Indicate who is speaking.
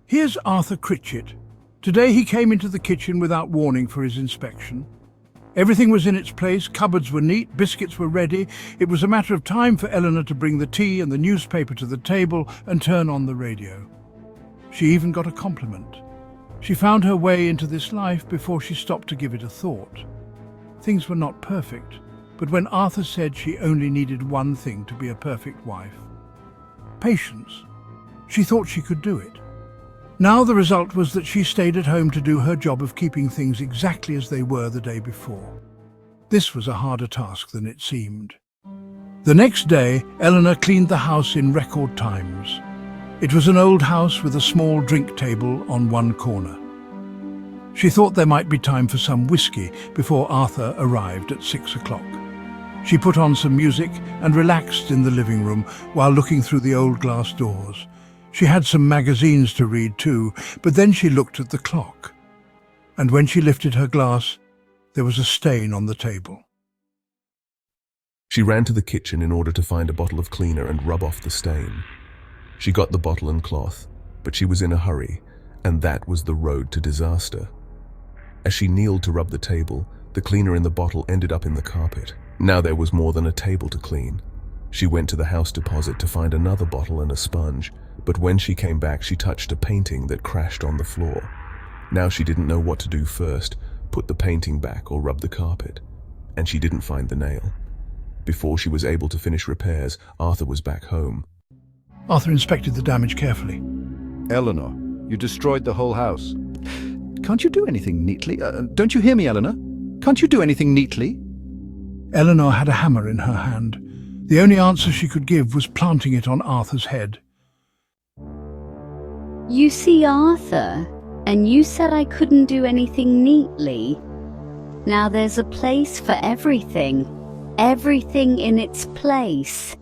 Speaker 1: Here's Arthur Critchett. Today he came into the kitchen without warning for his inspection. Everything was in its place, cupboards were neat, biscuits were ready. It was a matter of time for Eleanor to bring the tea and the newspaper to the table and turn on the radio. She even got a compliment. She found her way into this life before she stopped to give it a thought. Things were not perfect, but when Arthur said she only needed one thing to be a perfect wife: patience, she thought she could do it. Now the result was that she stayed at home to do her job of keeping things exactly as they were the day before. This was a harder task than it seemed. The next day, Eleanor cleaned the house in record times. It was an old house with a small drink table on one corner. She thought there might be time for some whiskey before Arthur arrived at 6 o'clock. She put on some music and relaxed in the living room while looking through the old glass doors. She had some magazines to read too, but then she looked at the clock. And when she lifted her glass, there was a stain on the table.
Speaker 2: She ran to the kitchen in order to find a bottle of cleaner and rub off the stain. She got the bottle and cloth, but she was in a hurry, and that was the road to disaster. As she kneeled to rub the table, the cleaner in the bottle ended up in the carpet. Now there was more than a table to clean. She went to the house deposit to find another bottle and a sponge, but when she came back she touched a painting that crashed on the floor. Now she didn't know what to do first, put the painting back or rub the carpet, and she didn't find the nail. Before she was able to finish repairs, Arthur was back home.
Speaker 1: Arthur inspected the damage carefully.
Speaker 3: Eleanor, you destroyed the whole house. Can't you do anything neatly? Don't you hear me, Eleanor? Can't you do anything neatly?
Speaker 1: Eleanor had a hammer in her hand. The only answer she could give was planting it on Arthur's head.
Speaker 4: You see, Arthur, and you said I couldn't do anything neatly. Now there's a place for everything. Everything in its place.